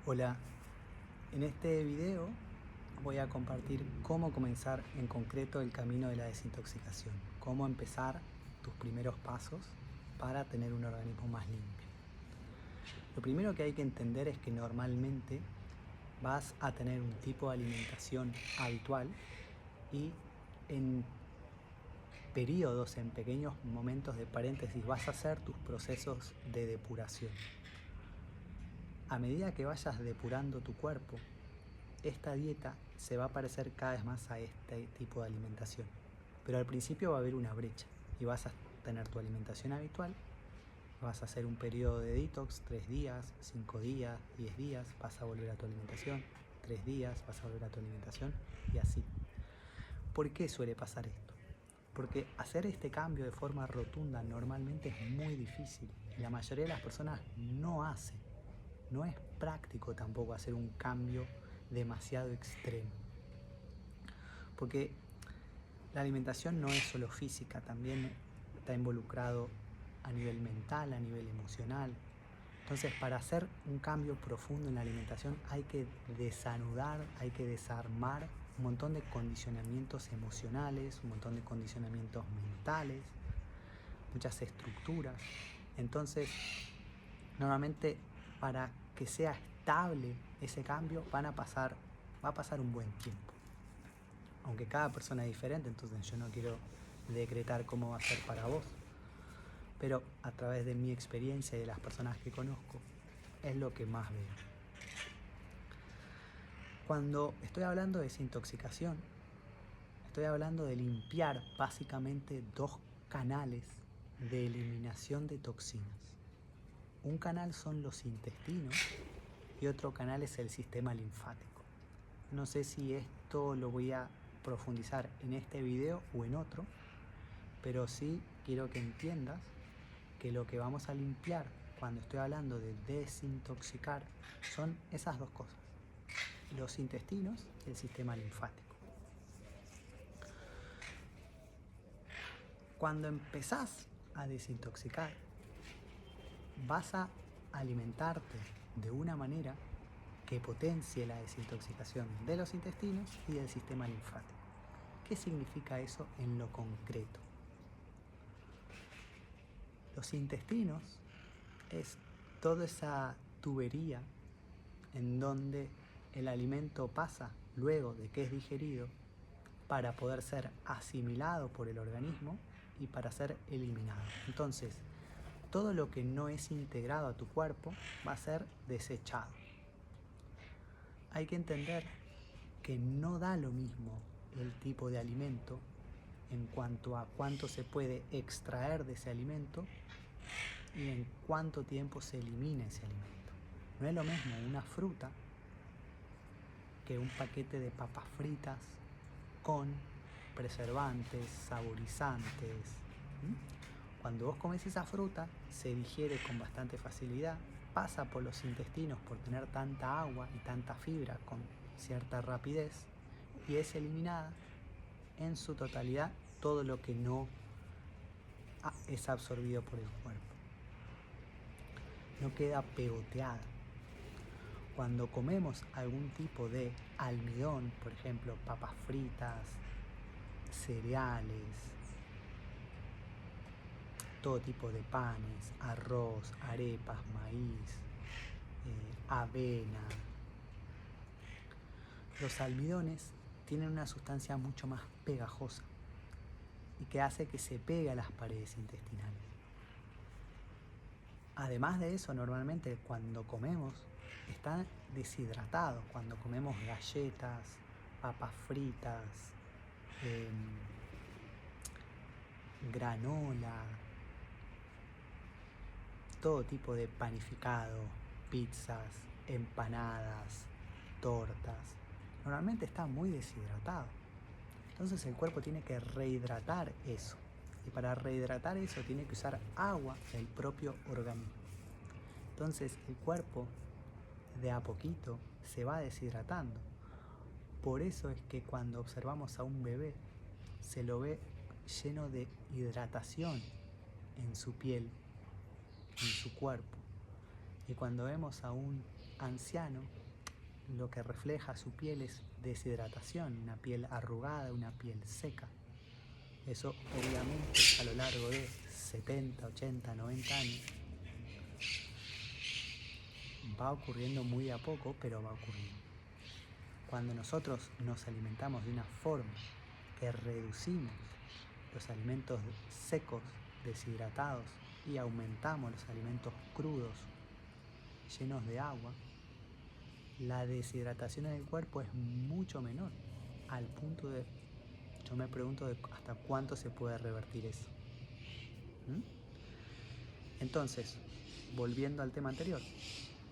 Hola, en este video voy a compartir cómo comenzar en concreto el camino de la desintoxicación, cómo empezar tus primeros pasos para tener un organismo más limpio. Lo primero que hay que entender es que normalmente vas a tener un tipo de alimentación habitual y en periodos, en pequeños momentos de paréntesis, vas a hacer tus procesos de depuración. A medida que vayas depurando tu cuerpo, esta dieta se va a parecer cada vez más a este tipo de alimentación. Pero al principio va a haber una brecha y vas a tener tu alimentación habitual, vas a hacer un periodo de detox, 3 días, 5 días, 10 días, vas a volver a tu alimentación, 3 días, vas a volver a tu alimentación y así. ¿Por qué suele pasar esto? Porque hacer este cambio de forma rotunda normalmente es muy difícil y la mayoría de las personas no hace. No es práctico tampoco hacer un cambio demasiado extremo. Porque la alimentación no es solo física, también está involucrado a nivel mental, a nivel emocional. Entonces, para hacer un cambio profundo en la alimentación hay que desanudar, hay que desarmar un montón de condicionamientos emocionales, un montón de condicionamientos mentales, muchas estructuras. Entonces, normalmente para que sea estable ese cambio va a pasar un buen tiempo. Aunque cada persona es diferente, entonces yo no quiero decretar cómo va a ser para vos. Pero a través de mi experiencia y de las personas que conozco, es lo que más veo. Cuando estoy hablando de desintoxicación, estoy hablando de limpiar básicamente dos canales de eliminación de toxinas. Un canal son los intestinos y otro canal es el sistema linfático. No sé si esto lo voy a profundizar en este video o en otro, pero sí quiero que entiendas que lo que vamos a limpiar cuando estoy hablando de desintoxicar son esas dos cosas, los intestinos y el sistema linfático. Cuando empezás a desintoxicar, vas a alimentarte de una manera que potencie la desintoxicación de los intestinos y del sistema linfático. ¿Qué significa eso en lo concreto? Los intestinos es toda esa tubería en donde el alimento pasa luego de que es digerido para poder ser asimilado por el organismo y para ser eliminado. Entonces, todo lo que no es integrado a tu cuerpo va a ser desechado. Hay que entender que no da lo mismo el tipo de alimento en cuanto a cuánto se puede extraer de ese alimento y en cuánto tiempo se elimina ese alimento. No es lo mismo una fruta que un paquete de papas fritas con preservantes, saborizantes. Cuando vos comes esa fruta, se digiere con bastante facilidad, pasa por los intestinos por tener tanta agua y tanta fibra con cierta rapidez y es eliminada en su totalidad todo lo que no es absorbido por el cuerpo. No queda pegoteada. Cuando comemos algún tipo de almidón, por ejemplo, papas fritas, cereales, todo tipo de panes, arroz, arepas, maíz, avena. Los almidones tienen una sustancia mucho más pegajosa y que hace que se pegue a las paredes intestinales. Además de eso, normalmente cuando comemos está deshidratado. Cuando comemos galletas, papas fritas, granola, todo tipo de panificado, pizzas, empanadas, tortas, normalmente está muy deshidratado. Entonces el cuerpo tiene que rehidratar eso. Y para rehidratar eso tiene que usar agua del propio organismo. Entonces el cuerpo de a poquito se va deshidratando. Por eso es que cuando observamos a un bebé se lo ve lleno de hidratación en su piel, en su cuerpo. Y cuando vemos a un anciano, lo que refleja su piel es deshidratación, una piel arrugada, una piel seca. Eso obviamente a lo largo de 70, 80, 90 años va ocurriendo muy de a poco, pero va ocurriendo. Cuando nosotros nos alimentamos de una forma que reducimos los alimentos secos, deshidratados, y aumentamos los alimentos crudos, llenos de agua, la deshidratación en el cuerpo es mucho menor, al punto de, yo me pregunto hasta cuánto se puede revertir eso. Entonces, volviendo al tema anterior,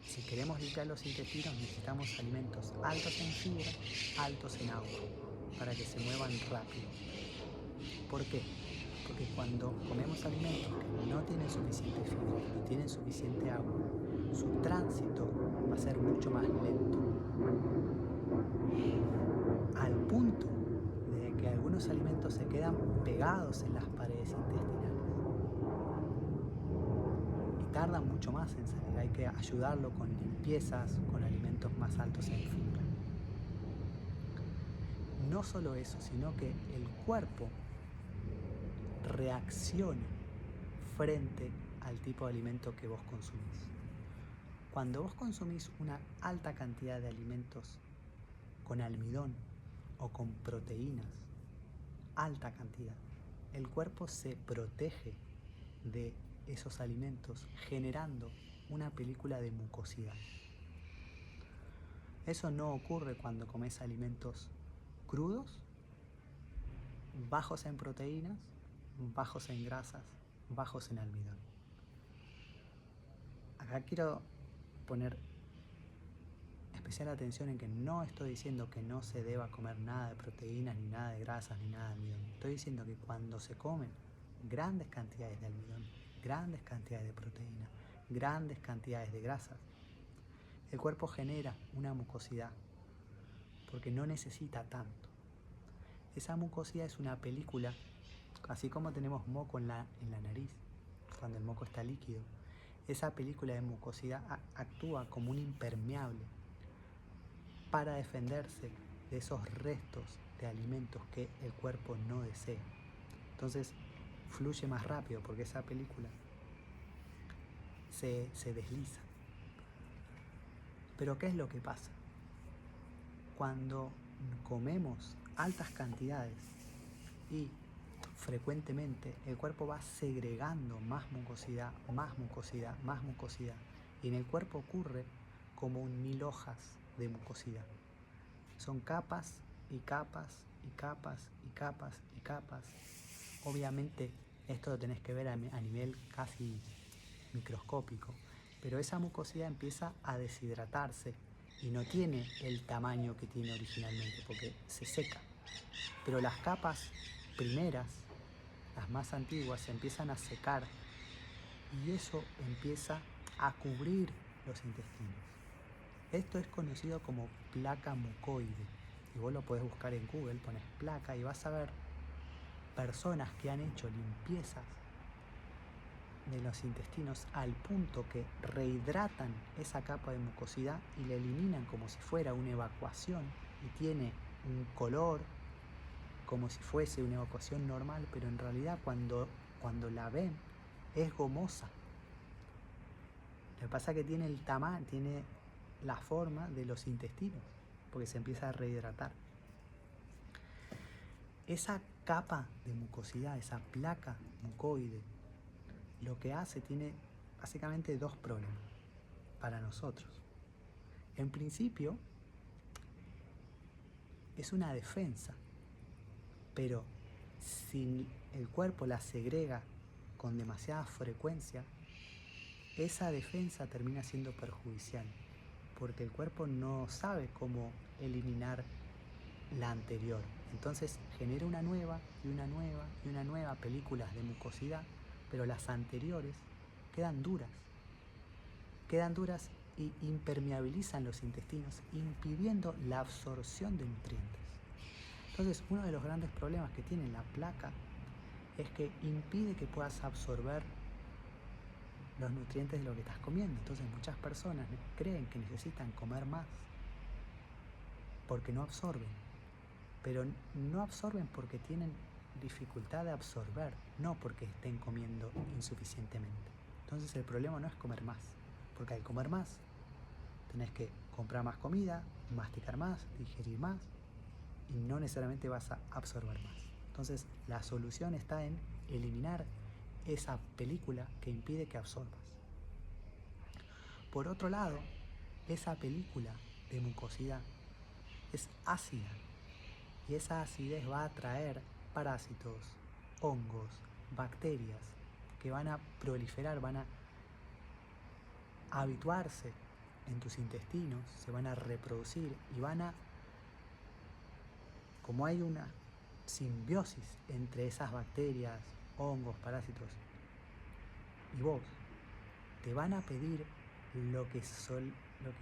si queremos limpiar los intestinos necesitamos alimentos altos en fibra, altos en agua, para que se muevan rápido. ¿Por qué? Porque cuando comemos alimentos que no tienen suficiente fibra, que no tienen suficiente agua, su tránsito va a ser mucho más lento. Al punto de que algunos alimentos se quedan pegados en las paredes intestinales. Y tardan mucho más en salir. Hay que ayudarlo con limpiezas, con alimentos más altos en fibra. No solo eso, sino que el cuerpo reacciona frente al tipo de alimento que vos consumís. Cuando vos consumís una alta cantidad de alimentos con almidón o con proteínas, alta cantidad, el cuerpo se protege de esos alimentos generando una película de mucosidad. Eso no ocurre cuando comes alimentos crudos, bajos en proteínas, bajos en grasas, bajos en almidón. Acá quiero poner especial atención en que no estoy diciendo que no se deba comer nada de proteínas, ni nada de grasas, ni nada de almidón. Estoy diciendo que cuando se comen grandes cantidades de almidón, grandes cantidades de proteína, grandes cantidades de grasas, el cuerpo genera una mucosidad porque no necesita tanto. Esa mucosidad es una película, así como tenemos moco en la nariz, cuando el moco está líquido, esa película de mucosidad actúa como un impermeable para defenderse de esos restos de alimentos que el cuerpo no desea. Entonces fluye más rápido porque esa película se desliza. Pero ¿qué es lo que pasa? Cuando comemos altas cantidades y frecuentemente el cuerpo va segregando más mucosidad, más mucosidad, más mucosidad, y en el cuerpo ocurre como un 1000 hojas de mucosidad. Son capas y capas y capas y capas y capas. Obviamente esto lo tenés que ver a nivel casi microscópico, pero esa mucosidad empieza a deshidratarse y no tiene el tamaño que tiene originalmente porque se seca. Pero las capas primeras, las más antiguas, se empiezan a secar y eso empieza a cubrir los intestinos. Esto es conocido como placa mucoide y vos lo podés buscar en Google, pones placa y vas a ver personas que han hecho limpiezas de los intestinos al punto que rehidratan esa capa de mucosidad y la eliminan como si fuera una evacuación y tiene un color como si fuese una evacuación normal, pero en realidad cuando la ven es gomosa. Lo que pasa es que tiene el tamaño, tiene la forma de los intestinos, porque se empieza a rehidratar. Esa capa de mucosidad, esa placa mucoide, lo que hace tiene básicamente dos problemas para nosotros. En principio, es una defensa, pero si el cuerpo la segrega con demasiada frecuencia, esa defensa termina siendo perjudicial, porque el cuerpo no sabe cómo eliminar la anterior. Entonces genera una nueva y una nueva y una nueva películas de mucosidad, pero las anteriores quedan duras y impermeabilizan los intestinos, impidiendo la absorción de nutrientes. Entonces, uno de los grandes problemas que tiene la placa es que impide que puedas absorber los nutrientes de lo que estás comiendo. Entonces muchas personas creen que necesitan comer más porque no absorben, pero no absorben porque tienen dificultad de absorber, no porque estén comiendo insuficientemente. Entonces el problema no es comer más, porque al comer más tenés que comprar más comida, masticar más, digerir más y no necesariamente vas a absorber más. Entonces la solución está en eliminar esa película que impide que absorbas. Por otro lado, esa película de mucosidad es ácida y esa acidez va a atraer parásitos, hongos, bacterias que van a proliferar, van a habituarse en tus intestinos, se van a reproducir y van a, como hay una simbiosis entre esas bacterias, hongos, parásitos y vos, te van a pedir lo que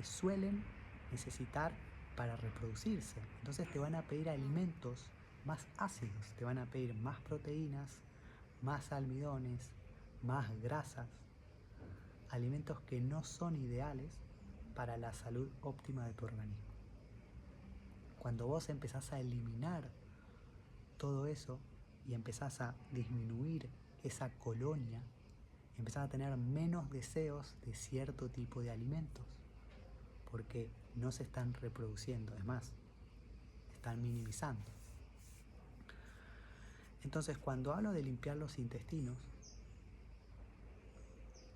suelen necesitar para reproducirse. Entonces te van a pedir alimentos más ácidos, te van a pedir más proteínas, más almidones, más grasas, alimentos que no son ideales para la salud óptima de tu organismo. Cuando vos empezás a eliminar todo eso y empezás a disminuir esa colonia, empezás a tener menos deseos de cierto tipo de alimentos, porque no se están reproduciendo, es más, están minimizando. Entonces, cuando hablo de limpiar los intestinos,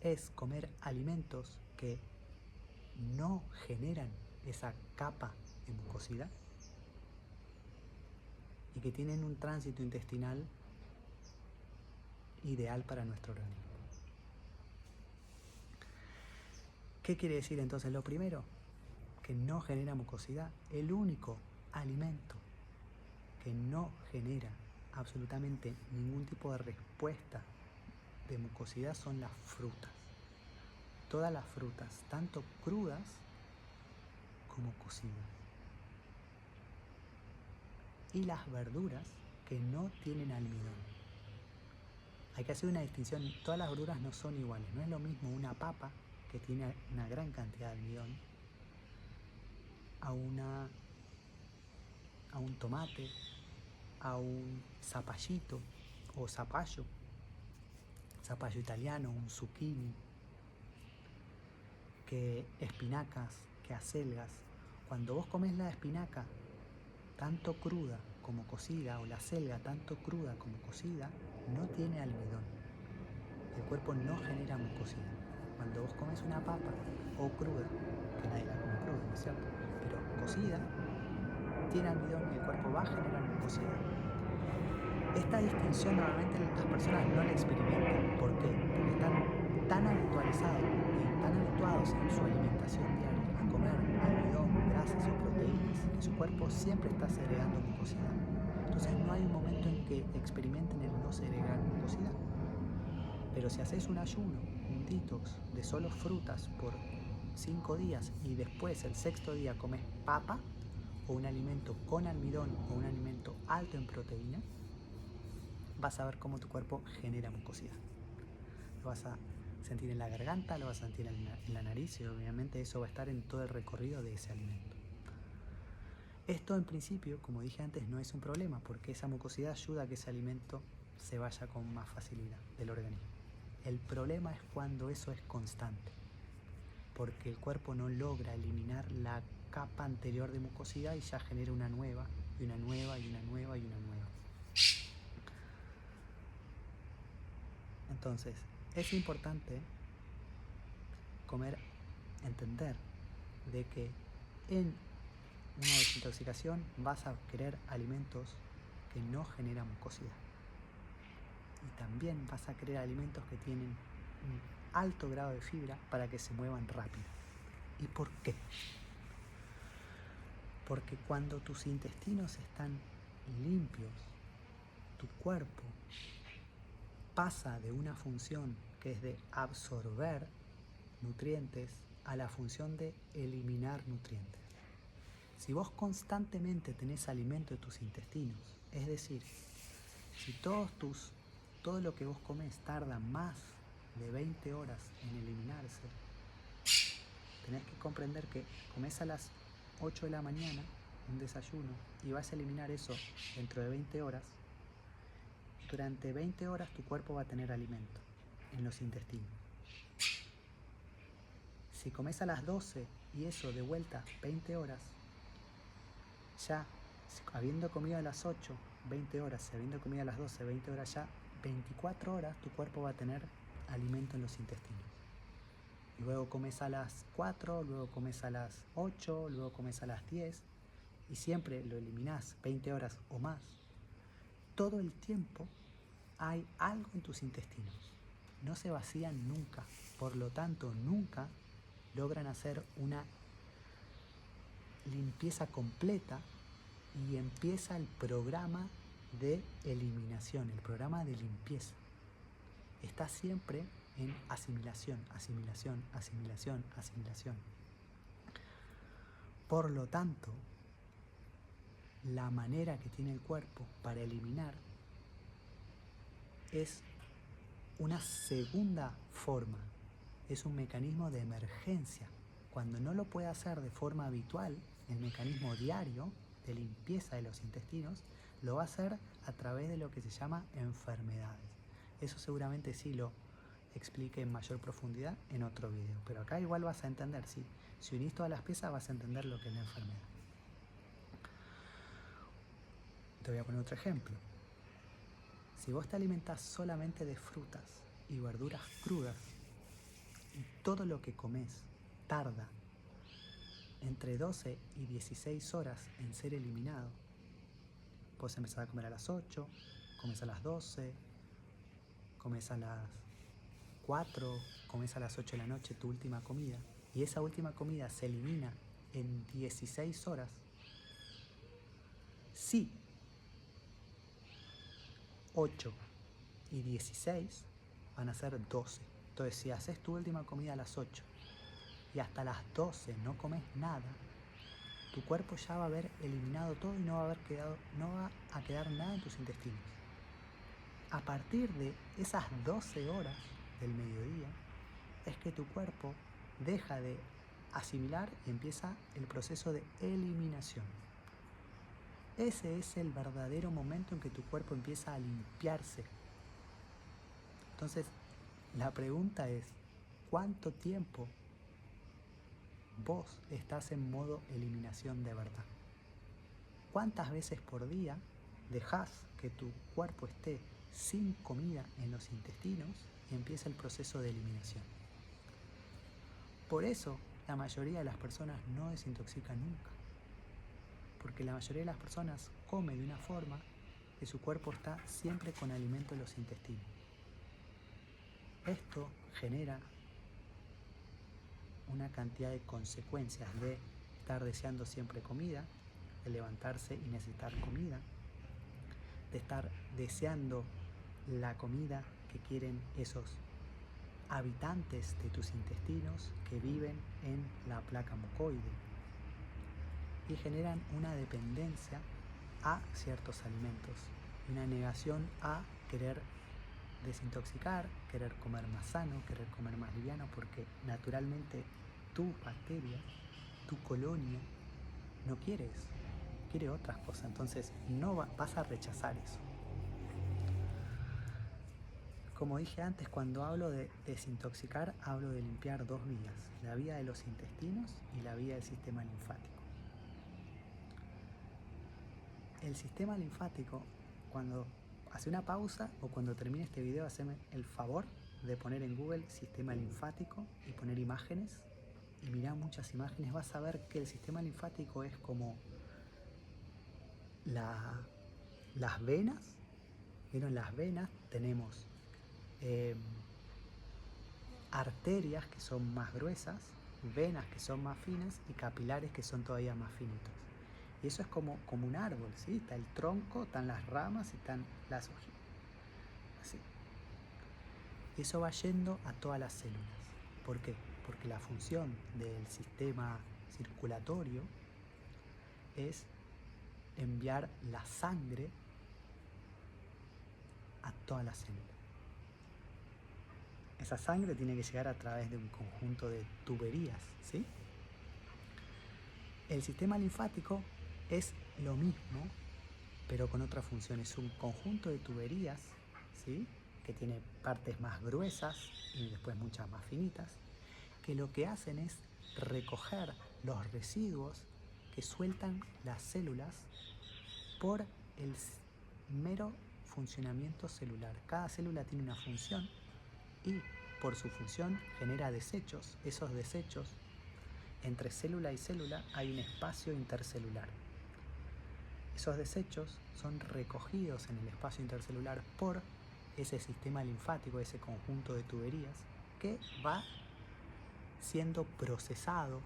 es comer alimentos que no generan esa capa de mucosidad y que tienen un tránsito intestinal ideal para nuestro organismo. ¿Qué quiere decir entonces? Lo primero, que no genera mucosidad. El único alimento que no genera absolutamente ningún tipo de respuesta de mucosidad son las frutas. Todas las frutas, tanto crudas como cocidas. Y las verduras que no tienen almidón. Hay que hacer una distinción, todas las verduras no son iguales. No es lo mismo una papa, que tiene una gran cantidad de almidón, a un tomate, a un zapallito o zapallo italiano, un zucchini, que espinacas, que acelgas. Cuando vos comes la espinaca tanto cruda como cocida, o la acelga tanto cruda como cocida, no tiene almidón. El cuerpo no genera mucosidad. Cuando vos comes una papa o cruda, que nadie la come cruda, ¿no es cierto?, pero cocida, tiene almidón y el cuerpo va a generar mucosidad. Esta distinción normalmente las personas no la experimentan. ¿Por qué? Porque están tan habitualizados y tan habituados en su alimentación diaria a comer almidón, grasas o proteínas, que su cuerpo siempre está segregando mucosidad. Entonces no hay un momento en que experimenten el no segregar mucosidad. Pero si haces un ayuno, un detox de solo frutas por 5 días y después el 6.º día comes papa o un alimento con almidón o un alimento alto en proteína, vas a ver cómo tu cuerpo genera mucosidad. Lo vas a sentir en la garganta, lo vas a sentir en la nariz y obviamente eso va a estar en todo el recorrido de ese alimento. Esto en principio, como dije antes, no es un problema porque esa mucosidad ayuda a que ese alimento se vaya con más facilidad del organismo. El problema es cuando eso es constante, porque el cuerpo no logra eliminar la capa anterior de mucosidad y ya genera una nueva, y una nueva, y una nueva, y una nueva. Entonces, es importante entender de que en una desintoxicación vas a querer alimentos que no generan mucosidad. Y también vas a querer alimentos que tienen un alto grado de fibra para que se muevan rápido. ¿Y por qué? Porque cuando tus intestinos están limpios, tu cuerpo pasa de una función que es de absorber nutrientes a la función de eliminar nutrientes. Si vos constantemente tenés alimento de tus intestinos, es decir, si todo lo que vos comes tarda más de 20 horas en eliminarse, tenés que comprender que comés a las 8 de la mañana un desayuno y vas a eliminar eso dentro de 20 horas. Durante 20 horas tu cuerpo va a tener alimento en los intestinos. Si comes a las 12 y eso de vuelta 20 horas, ya habiendo comido a las 8, 20 horas, si habiendo comido a las 12, 20 horas, ya 24 horas tu cuerpo va a tener alimento en los intestinos. Luego comes a las 4, luego comes a las 8, luego comes a las 10 y siempre lo eliminás 20 horas o más. Todo el tiempo hay algo en tus intestinos. No se vacían nunca. Por lo tanto, nunca logran hacer una limpieza completa y empieza el programa de eliminación, el programa de limpieza. Está siempre en asimilación, asimilación, asimilación, asimilación. Por lo tanto, la manera que tiene el cuerpo para eliminar es una segunda forma, es un mecanismo de emergencia. Cuando no lo puede hacer de forma habitual, el mecanismo diario de limpieza de los intestinos, lo va a hacer a través de lo que se llama enfermedades. Eso seguramente sí lo explique en mayor profundidad en otro video, pero acá igual vas a entender, si unís todas las piezas vas a entender lo que es la enfermedad. Te voy a poner otro ejemplo. Si vos te alimentás solamente de frutas y verduras crudas, y todo lo que comes tarda entre 12 y 16 horas en ser eliminado, puedes empezar a comer a las 8, comes a las 12, comes a las 4, comes a las 8 de la noche tu última comida, y esa última comida se elimina en 16 horas, sí, 8 y 16 van a ser 12. Entonces, si haces tu última comida a las 8 y hasta las 12 no comes nada, tu cuerpo ya va a haber eliminado todo y no va a quedar nada en tus intestinos. A partir de esas 12 horas del mediodía es que tu cuerpo deja de asimilar y empieza el proceso de eliminación. Ese es el verdadero momento en que tu cuerpo empieza a limpiarse. Entonces, la pregunta es, ¿cuánto tiempo vos estás en modo eliminación de verdad? ¿Cuántas veces por día dejás que tu cuerpo esté sin comida en los intestinos y empieza el proceso de eliminación? Por eso la mayoría de las personas no desintoxican nunca, porque la mayoría de las personas come de una forma que su cuerpo está siempre con alimento en los intestinos. Esto genera una cantidad de consecuencias de estar deseando siempre comida, de levantarse y necesitar comida, de estar deseando la comida que quieren esos habitantes de tus intestinos que viven en la placa mucoide y generan una dependencia a ciertos alimentos, una negación a querer desintoxicar, querer comer más sano, querer comer más liviano, porque naturalmente tu bacteria, tu colonia, no quiere eso, quiere otras cosas, entonces vas a rechazar eso. Como dije antes, cuando hablo de desintoxicar, hablo de limpiar dos vías, la vía de los intestinos y la vía del sistema linfático. El sistema linfático, cuando hace una pausa o cuando termine este video, haceme el favor de poner en Google sistema linfático y poner imágenes y mirá muchas imágenes, vas a ver que el sistema linfático es como las venas. ¿Vieron las venas? Tenemos arterias que son más gruesas, venas que son más finas y capilares que son todavía más finitos. Y eso es como un árbol, ¿sí? Está el tronco, están las ramas y están las hojitas. Así. Y eso va yendo a todas las células. ¿Por qué? Porque la función del sistema circulatorio es enviar la sangre a todas las células. Esa sangre tiene que llegar a través de un conjunto de tuberías, ¿sí? El sistema linfático es lo mismo, pero con otra función. Es un conjunto de tuberías, ¿sí? Que tiene partes más gruesas y después muchas más finitas, que lo que hacen es recoger los residuos que sueltan las células por el mero funcionamiento celular. Cada célula tiene una función y por su función genera desechos. Esos desechos, entre célula y célula hay un espacio intercelular. Esos desechos son recogidos en el espacio intercelular por ese sistema linfático, ese conjunto de tuberías, que va siendo procesado.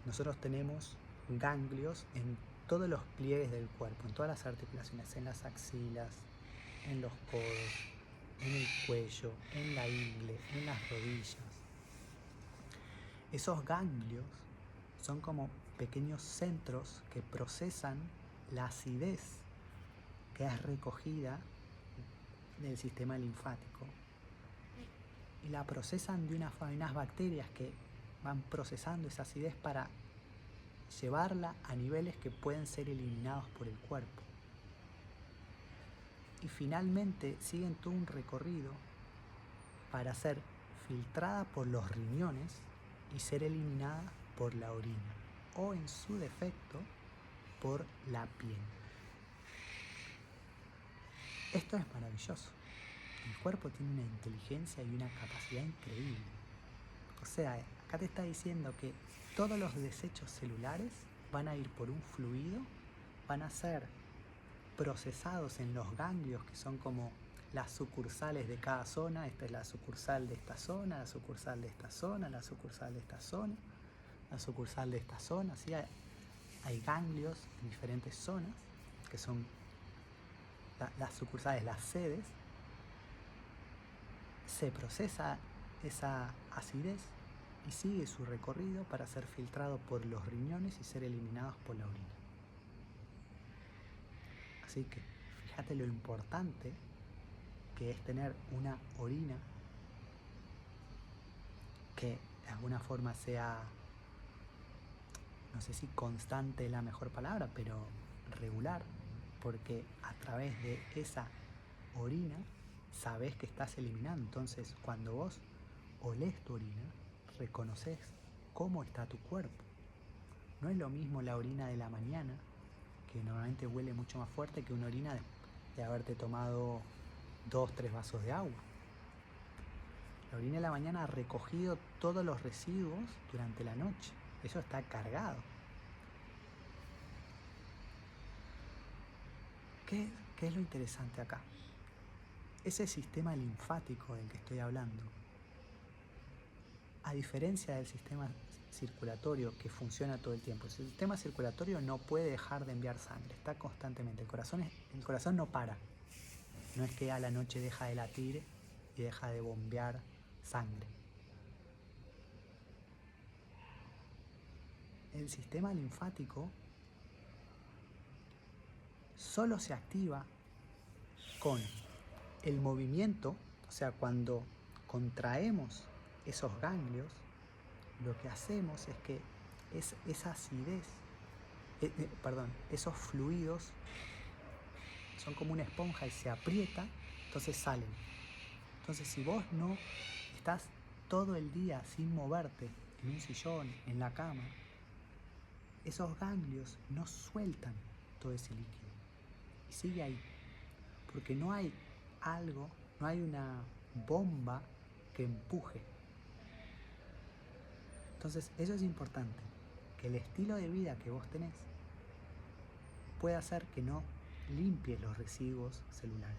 Nosotros tenemos ganglios en todos los pliegues del cuerpo, en todas las articulaciones, en las axilas, en los codos, en el cuello, en la ingle, en las rodillas. Esos ganglios son como pequeños centros que procesan la acidez que es recogida del sistema linfático y la procesan de unas bacterias que van procesando esa acidez para llevarla a niveles que pueden ser eliminados por el cuerpo. Y finalmente siguen todo un recorrido para ser filtrada por los riñones y ser eliminada por la orina, o en su defecto, por la piel. Esto es maravilloso. El cuerpo tiene una inteligencia y una capacidad increíble. O sea, acá te está diciendo que todos los desechos celulares van a ir por un fluido, van a ser procesados en los ganglios, que son como las sucursales de cada zona. Esta es la sucursal de esta zona, la sucursal de esta zona, la sucursal de esta zona, la sucursal de esta zona. ¿Sí? Hay ganglios en diferentes zonas, que son las sucursales, las sedes. Se procesa esa acidez y sigue su recorrido para ser filtrado por los riñones y ser eliminados por la orina. Así que fíjate lo importante que es tener una orina que de alguna forma sea, no sé si constante es la mejor palabra, pero regular, porque a través de esa orina sabes que estás eliminando. Entonces, cuando vos olés tu orina, reconoces cómo está tu cuerpo. No es lo mismo la orina de la mañana, que normalmente huele mucho más fuerte, que una orina de haberte tomado 2-3 vasos de agua. La orina de la mañana ha recogido todos los residuos durante la noche. Eso está cargado. ¿Qué es lo interesante acá? Ese sistema linfático del que estoy hablando, a diferencia del sistema circulatorio que funciona todo el tiempo, el sistema circulatorio no puede dejar de enviar sangre, está constantemente. El corazón no para. No es que a la noche deja de latir y deja de bombear sangre. El sistema linfático solo se activa con el movimiento, o sea, cuando contraemos esos ganglios, lo que hacemos es que esa acidez, esos fluidos son como una esponja y se aprieta, entonces salen. Entonces, si vos no estás todo el día sin moverte en un sillón, en la cama, esos ganglios no sueltan todo ese líquido y sigue ahí, porque no hay una bomba que empuje. Entonces, eso es importante, que el estilo de vida que vos tenés puede hacer que no limpies los residuos celulares.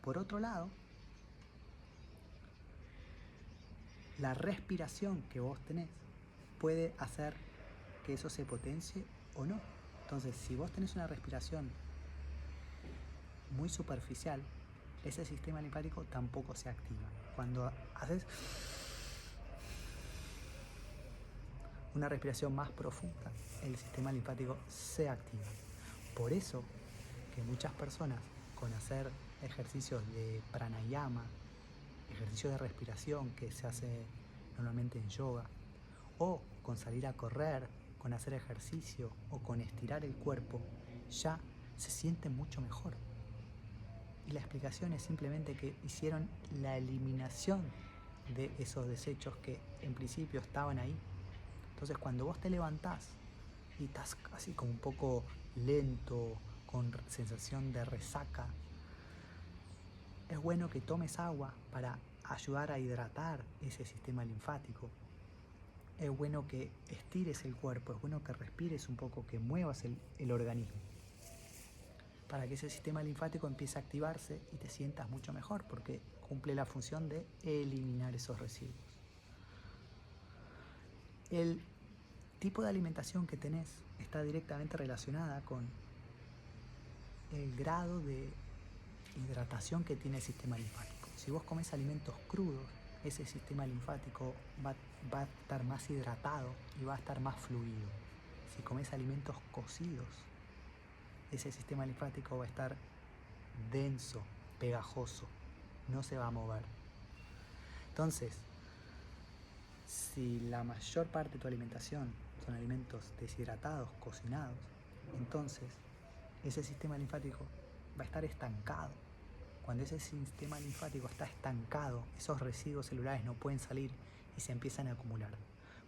Por otro lado, la respiración que vos tenés puede hacer que eso se potencie o no. Entonces, si vos tenés una respiración muy superficial, ese sistema linfático tampoco se activa. Cuando haces una respiración más profunda, el sistema linfático se activa. Por eso que muchas personas, con hacer ejercicios de pranayama, ejercicio de respiración que se hace normalmente en yoga, o con salir a correr, con hacer ejercicio o con estirar el cuerpo, ya se siente mucho mejor. Y la explicación es simplemente que hicieron la eliminación de esos desechos que en principio estaban ahí. Entonces cuando vos te levantás y estás así como un poco lento, con sensación de resaca, es bueno que tomes agua para ayudar a hidratar ese sistema linfático. Es bueno que estires el cuerpo, es bueno que respires un poco, que muevas el organismo, para que ese sistema linfático empiece a activarse y te sientas mucho mejor, porque cumple la función de eliminar esos residuos. El tipo de alimentación que tenés está directamente relacionada con el grado de hidratación que tiene el sistema linfático. Si vos comes alimentos crudos, ese sistema linfático va a estar más hidratado y va a estar más fluido. Si comes alimentos cocidos, ese sistema linfático va a estar denso, pegajoso, no se va a mover. Entonces, si la mayor parte de tu alimentación son alimentos deshidratados, cocinados, entonces ese sistema linfático va a estar estancado. Cuando ese sistema linfático está estancado, esos residuos celulares no pueden salir y se empiezan a acumular.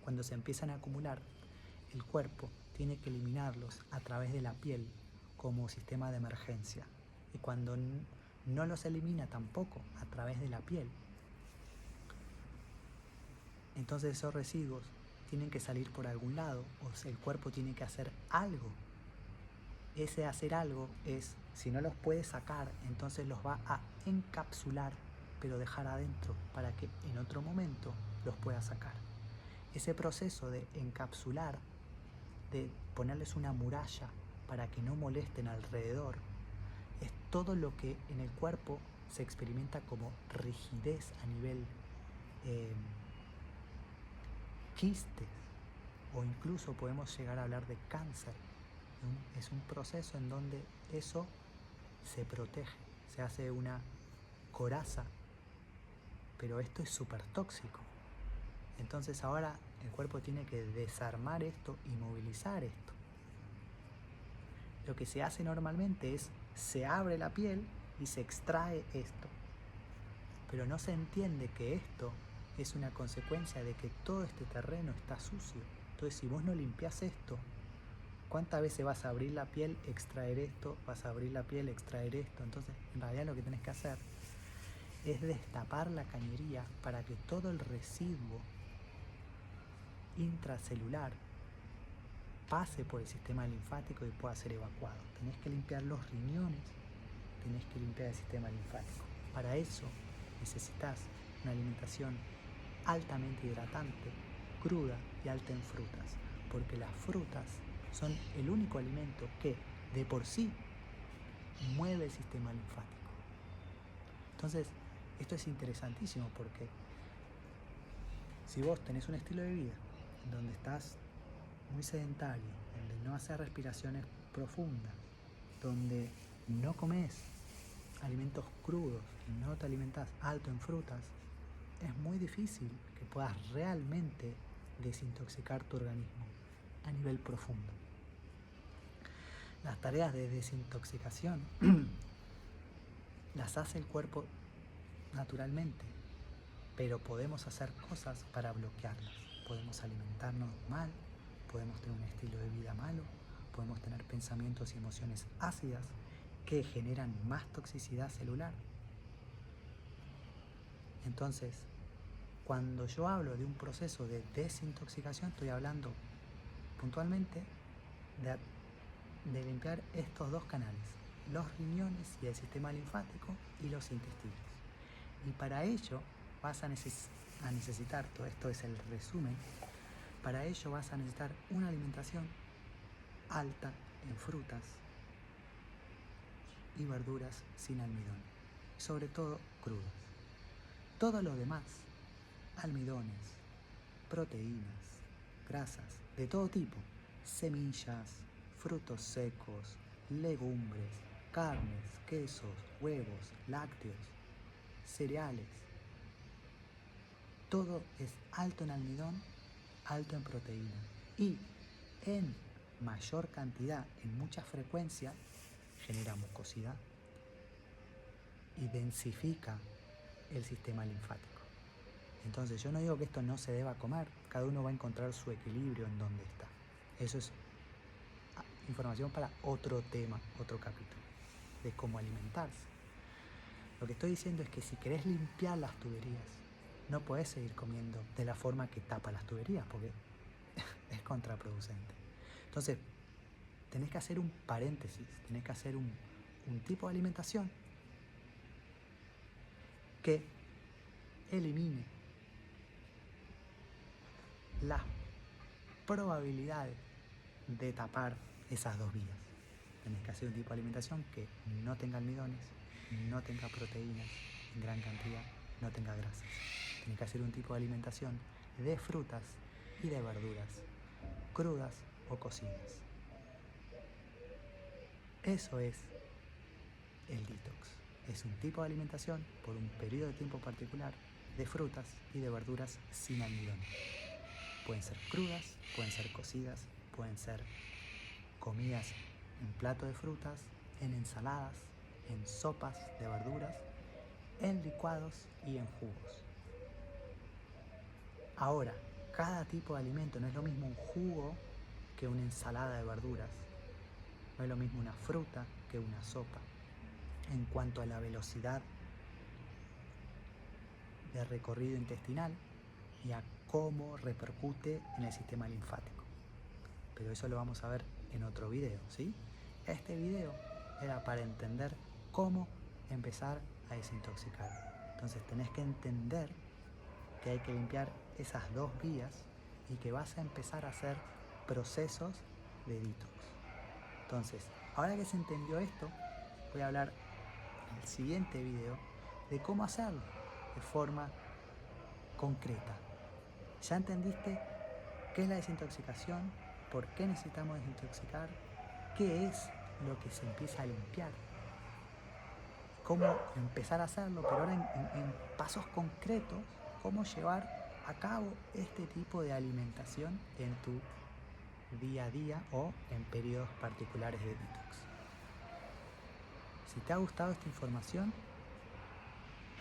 Cuando se empiezan a acumular, el cuerpo tiene que eliminarlos a través de la piel como sistema de emergencia. Y cuando no los elimina tampoco a través de la piel, entonces esos residuos tienen que salir por algún lado, o sea, el cuerpo tiene que hacer algo. Ese hacer algo es, si no los puede sacar, entonces los va a encapsular, pero dejar adentro para que en otro momento los pueda sacar. Ese proceso de encapsular, de ponerles una muralla para que no molesten alrededor, es todo lo que en el cuerpo se experimenta como rigidez a nivel quistes, o incluso podemos llegar a hablar de cáncer. Es un proceso en donde eso se protege, se hace una coraza, pero esto es súper tóxico. Entonces ahora el cuerpo tiene que desarmar esto y movilizar esto. Lo que se hace normalmente es, se abre la piel y se extrae esto. Pero no se entiende que esto es una consecuencia de que todo este terreno está sucio. Entonces si vos no limpias esto, ¿cuántas veces vas a abrir la piel, extraer esto, vas a abrir la piel, extraer esto? Entonces en realidad lo que tenés que hacer es destapar la cañería para que todo el residuo intracelular pase por el sistema linfático y pueda ser evacuado. Tenés que limpiar los riñones, tenés que limpiar el sistema linfático. Para eso necesitas una alimentación altamente hidratante, cruda y alta en frutas, porque las frutas son el único alimento que de por sí mueve el sistema linfático. Entonces, esto es interesantísimo porque si vos tenés un estilo de vida donde estás muy sedentario, donde no haces respiraciones profundas, donde no comes alimentos crudos, no te alimentas alto en frutas, es muy difícil que puedas realmente desintoxicar tu organismo a nivel profundo. Las tareas de desintoxicación las hace el cuerpo naturalmente, pero podemos hacer cosas para bloquearlas. Podemos alimentarnos mal, podemos tener un estilo de vida malo, podemos tener pensamientos y emociones ácidas que generan más toxicidad celular. Entonces, cuando yo hablo de un proceso de desintoxicación, estoy hablando puntualmente de limpiar estos dos canales, los riñones y el sistema linfático y los intestinos. Y para ello vas a necesitar, todo esto es el resumen, para ello vas a necesitar una alimentación alta en frutas y verduras sin almidón, sobre todo crudas. Todo lo demás, almidones, proteínas, grasas de todo tipo, semillas, frutos secos, legumbres, carnes, quesos, huevos, lácteos, cereales, todo es alto en almidón, alto en proteína y en mayor cantidad, en mucha frecuencia, genera mucosidad y densifica el sistema linfático. Entonces yo no digo que esto no se deba comer, cada uno va a encontrar su equilibrio en donde está. Eso es información para otro tema, otro capítulo, de cómo alimentarse. Lo que estoy diciendo es que si querés limpiar las tuberías, no podés seguir comiendo de la forma que tapa las tuberías, porque es contraproducente. Entonces, tenés que hacer un paréntesis, tenés que hacer un tipo de alimentación que elimine las probabilidades de tapar esas dos vías. Tenés que hacer un tipo de alimentación que no tenga almidones, no tenga proteínas en gran cantidad, no tenga grasas. Tenés que hacer un tipo de alimentación de frutas y de verduras, crudas o cocidas. Eso es el detox. Es un tipo de alimentación por un periodo de tiempo particular de frutas y de verduras sin almidón. Pueden ser crudas, pueden ser cocidas, pueden ser comidas en plato de frutas, en ensaladas, en sopas de verduras, en licuados y en jugos. Ahora, cada tipo de alimento, no es lo mismo un jugo que una ensalada de verduras, no es lo mismo una fruta que una sopa. En cuanto a la velocidad de recorrido intestinal y a cómo repercute en el sistema linfático. Pero eso lo vamos a ver en otro video, ¿sí? Este video era para entender cómo empezar a desintoxicar. Entonces tenés que entender que hay que limpiar esas dos vías y que vas a empezar a hacer procesos de detox. Entonces, ahora que se entendió esto, voy a hablar en el siguiente video de cómo hacerlo de forma concreta. ¿Ya entendiste qué es la desintoxicación? ¿Por qué necesitamos desintoxicar? ¿Qué es lo que se empieza a limpiar? ¿Cómo empezar a hacerlo? Pero ahora en pasos concretos, cómo llevar a cabo este tipo de alimentación en tu día a día o en periodos particulares de detox. Si te ha gustado esta información,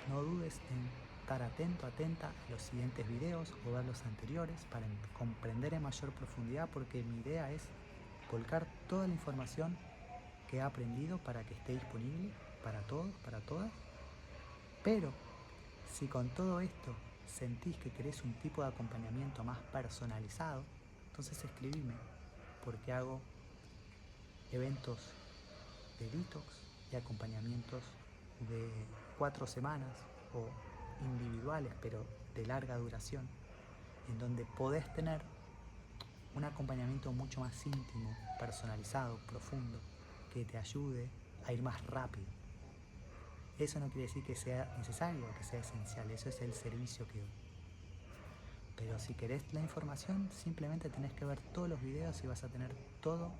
no dudes en estar atento, atenta a los siguientes videos o ver los anteriores para comprender en mayor profundidad, porque mi idea es volcar toda la información que he aprendido para que esté disponible para todos, para todas. Pero si con todo esto sentís que querés un tipo de acompañamiento más personalizado, entonces escribime, porque hago eventos de detox y acompañamientos de 4 semanas o individuales, pero de larga duración, en donde podés tener un acompañamiento mucho más íntimo, personalizado, profundo, que te ayude a ir más rápido. Eso no quiere decir que sea necesario o que sea esencial, eso es el servicio que doy. Pero si querés la información, simplemente tenés que ver todos los videos y vas a tener todo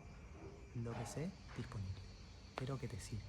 lo que sé disponible. Espero que te sirva.